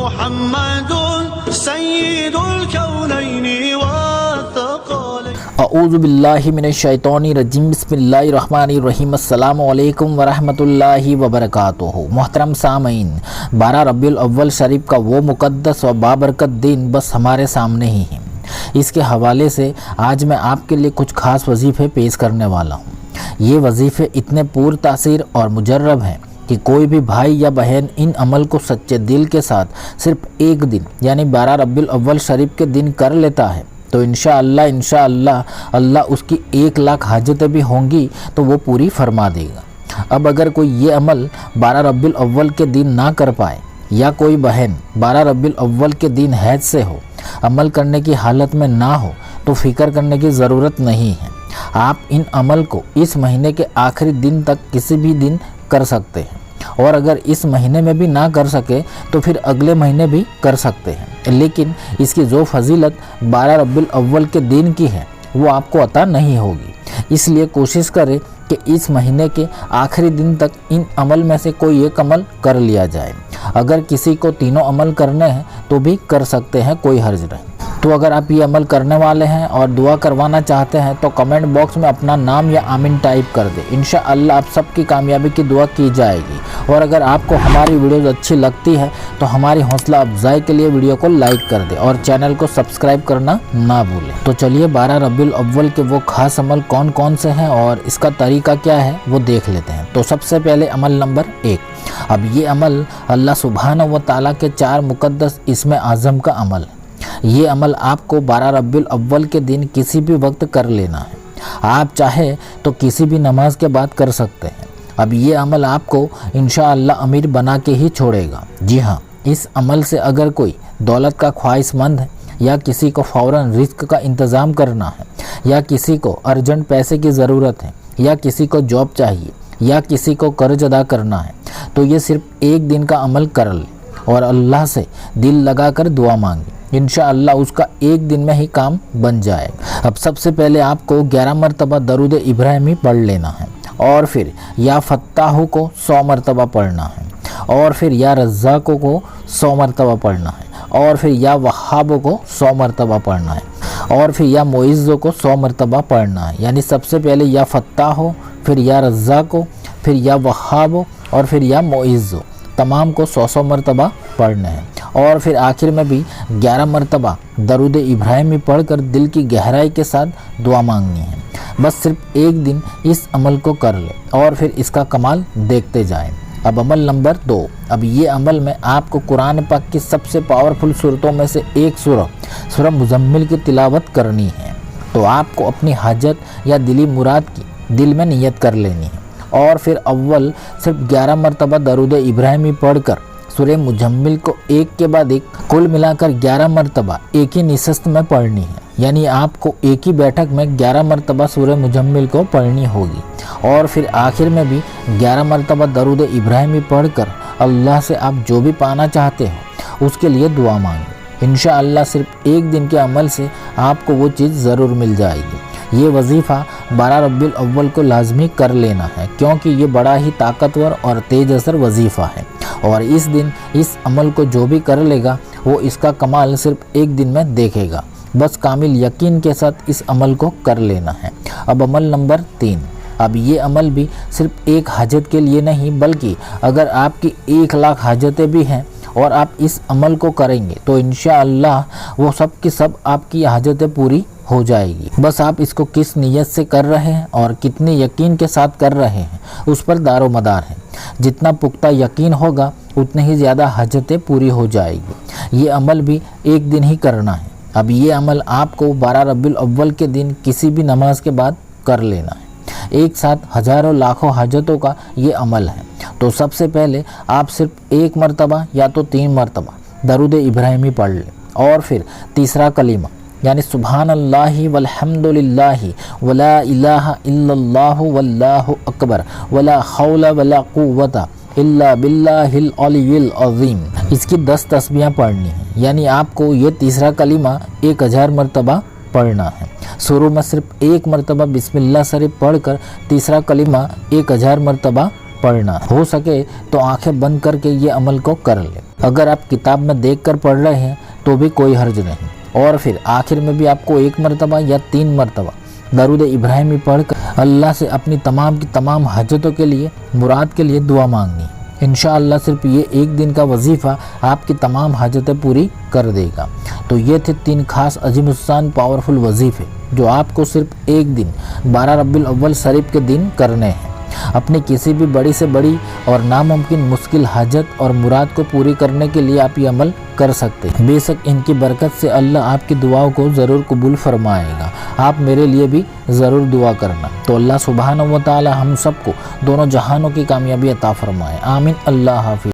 محمد سید الکونین والثقلین۔ اعوذ باللہ من الشیطان الرجیم، بسم اللہ الرحمن الرحیم۔ السلام علیکم ورحمۃ اللہ وبرکاتہ۔ محترم سامعین، 12 ربیع الاول شریف کا وہ مقدس و بابرکت دن بس ہمارے سامنے ہی ہے۔ اس کے حوالے سے آج میں آپ کے لیے کچھ خاص وظیفے پیش کرنے والا ہوں۔ یہ وظیفے اتنے پر تاثیر اور مجرب ہیں کہ کوئی بھی بھائی یا بہن ان عمل کو سچے دل کے ساتھ صرف ایک دن یعنی 12 ربیع الاول شریف کے دن کر لیتا ہے تو انشاءاللہ اللہ اس کی 1,00,000 حاجتیں بھی ہوں گی تو وہ پوری فرما دے گا۔ اب اگر کوئی یہ عمل 12 ربیع الاول کے دن نہ کر پائے یا کوئی بہن 12 ربیع الاول کے دن حیض سے ہو، عمل کرنے کی حالت میں نہ ہو تو فکر کرنے کی ضرورت نہیں ہے۔ آپ ان عمل کو اس مہینے کے آخری دن تک کسی بھی دن کر سکتے ہیں، اور اگر اس مہینے میں بھی نہ کر سکے تو پھر اگلے مہینے بھی کر سکتے ہیں، لیکن اس کی جو فضیلت 12 ربیع الاول کے دن کی ہے وہ آپ کو عطا نہیں ہوگی۔ اس لیے کوشش کریں کہ اس مہینے کے آخری دن تک ان عمل میں سے کوئی ایک عمل کر لیا جائے۔ اگر کسی کو تینوں عمل کرنے ہیں تو بھی کر سکتے ہیں، کوئی حرج نہیں۔ تو اگر آپ یہ عمل کرنے والے ہیں اور دعا کروانا چاہتے ہیں تو کمنٹ باکس میں اپنا نام یا آمین ٹائپ کر دیں۔ انشاءاللہ آپ سب کی کامیابی کی دعا کی جائے گی۔ اور اگر آپ کو ہماری ویڈیوز اچھی لگتی ہے تو ہماری حوصلہ افزائی کے لیے ویڈیو کو لائک کر دیں اور چینل کو سبسکرائب کرنا نہ بھولیں۔ تو چلیے 12 ربیع الاول کے وہ خاص عمل کون کون سے ہیں اور اس کا طریقہ کیا ہے وہ دیکھ لیتے ہیں۔ تو سب سے پہلے عمل نمبر 1۔ اب یہ عمل اللہ سبحانہ و تعالیٰ کے 4 مقدس اسم اعظم کا عمل ہے۔ یہ عمل آپ کو 12 ربیع الاول کے دن کسی بھی وقت کر لینا ہے۔ آپ چاہے تو کسی بھی نماز کے بعد کر سکتے ہیں۔ اب یہ عمل آپ کو انشاءاللہ امیر بنا کے ہی چھوڑے گا۔ جی ہاں، اس عمل سے اگر کوئی دولت کا خواہش مند ہے یا کسی کو فوراً رزق کا انتظام کرنا ہے یا کسی کو ارجنٹ پیسے کی ضرورت ہے یا کسی کو جاب چاہیے یا کسی کو قرض ادا کرنا ہے تو یہ صرف ایک دن کا عمل کر لے اور اللہ سے دل لگا کر دعا مانگے، انشاءاللہ اس کا ایک دن میں ہی کام بن جائے گا۔ اب سب سے پہلے آپ کو 11 مرتبہ درود ابراہیمی پڑھ لینا ہے، اور پھر یا فتاح کو 100 مرتبہ پڑھنا ہے، اور پھر یا رزاق کو 100 مرتبہ پڑھنا ہے، اور پھر یا وہاب کو 100 مرتبہ پڑھنا ہے، اور پھر یا معز کو 100 مرتبہ پڑھنا ہے۔ یعنی سب سے پہلے یا فتاح، پھر یا رزاق، پھر یا وہاب اور پھر یا معز، تمام کو 100 مرتبہ پڑھنا ہے، اور پھر آخر میں بھی 11 مرتبہ درود ابراہیمی پڑھ کر دل کی گہرائی کے ساتھ دعا مانگنی ہے۔ بس صرف ایک دن اس عمل کو کر لیں اور پھر اس کا کمال دیکھتے جائیں۔ اب عمل نمبر 2۔ اب یہ عمل میں آپ کو قرآن پاک کی سب سے پاورفل صورتوں میں سے ایک سورہ مزمل کی تلاوت کرنی ہے۔ تو آپ کو اپنی حاجت یا دلی مراد کی دل میں نیت کر لینی ہے، اور پھر اول صرف 11 مرتبہ درود ابراہیمی پڑھ کر سورہ مزمل کو ایک کے بعد ایک کل ملا کر 11 مرتبہ ایک ہی نشست میں پڑھنی ہے۔ یعنی آپ کو ایک ہی بیٹھک میں 11 مرتبہ سورہ مزمل کو پڑھنی ہوگی، اور پھر آخر میں بھی 11 مرتبہ درود ابراہیمی پڑھ کر اللہ سے آپ جو بھی پانا چاہتے ہو اس کے لیے دعا مانگیں۔ انشاءاللہ صرف ایک دن کے عمل سے آپ کو وہ چیز ضرور مل جائے گی۔ یہ وظیفہ 12 ربیع الاول کو لازمی کر لینا ہے، کیونکہ یہ بڑا ہی طاقتور اور تیز اثر وظیفہ ہے، اور اس دن اس عمل کو جو بھی کر لے گا وہ اس کا کمال صرف ایک دن میں دیکھے گا۔ بس کامل یقین کے ساتھ اس عمل کو کر لینا ہے۔ اب عمل نمبر 3۔ اب یہ عمل بھی صرف ایک حاجت کے لیے نہیں بلکہ اگر آپ کی 1,00,000 حاجتیں بھی ہیں اور آپ اس عمل کو کریں گے تو انشاءاللہ وہ سب کی سب آپ کی حاجتیں پوری ہو جائے گی۔ بس آپ اس کو کس نیت سے کر رہے ہیں اور کتنے یقین کے ساتھ کر رہے ہیں اس پر دار و مدار ہے۔ جتنا پختہ یقین ہوگا اتنے ہی زیادہ حاجتیں پوری ہو جائے گی۔ یہ عمل بھی ایک دن ہی کرنا ہے۔ اب یہ عمل آپ کو 12 ربیع الاول کے دن کسی بھی نماز کے بعد کر لینا ہے۔ ایک ساتھ ہزاروں لاکھوں حاجتوں کا یہ عمل ہے۔ تو سب سے پہلے آپ صرف 1 مرتبہ یا تو 3 مرتبہ درود ابراہیمی پڑھ لیں، اور پھر تیسرا کلمہ یعنی سبحان اللہ والحمد للہ ولا الہ الا اللہ واللہ اکبر ولا حول ولا قوت الا باللہ العلی العظیم، اس کی 10 تسبیحیں پڑھنی ہیں۔ یعنی آپ کو یہ تیسرا کلمہ 1000 مرتبہ پڑھنا ہے۔ شروع میں صرف 1 مرتبہ بسم اللہ شریف پڑھ کر تیسرا کلمہ 1000 مرتبہ پڑھنا۔ ہو سکے تو آنکھیں بند کر کے یہ عمل کو کر لیں۔ اگر آپ کتاب میں دیکھ کر پڑھ رہے ہیں تو بھی کوئی حرج نہیں۔ اور پھر آخر میں بھی آپ کو 1 مرتبہ یا 3 مرتبہ درود ابراہیمی پڑھ کر اللہ سے اپنی تمام کی تمام حاجتوں کے لیے، مراد کے لیے دعا مانگنی۔ انشاءاللہ صرف یہ 1 دن کا وظیفہ آپ کی تمام حاجتیں پوری کر دے گا۔ تو یہ تھے 3 خاص عظیم الشان پاورفل وظیفے جو آپ کو صرف 1 دن 12 ربیع الاول شریف کے دن کرنے ہیں۔ اپنی کسی بھی بڑی سے بڑی اور ناممکن مشکل حاجت اور مراد کو پوری کرنے کے لیے آپ یہ عمل کر سکتے ہیں۔ بے شک ان کی برکت سے اللہ آپ کی دعاؤں کو ضرور قبول فرمائے گا۔ آپ میرے لیے بھی ضرور دعا کرنا۔ تو اللہ سبحانہ و تعالی ہم سب کو دونوں جہانوں کی کامیابی عطا فرمائے، آمین۔ اللہ حافظ۔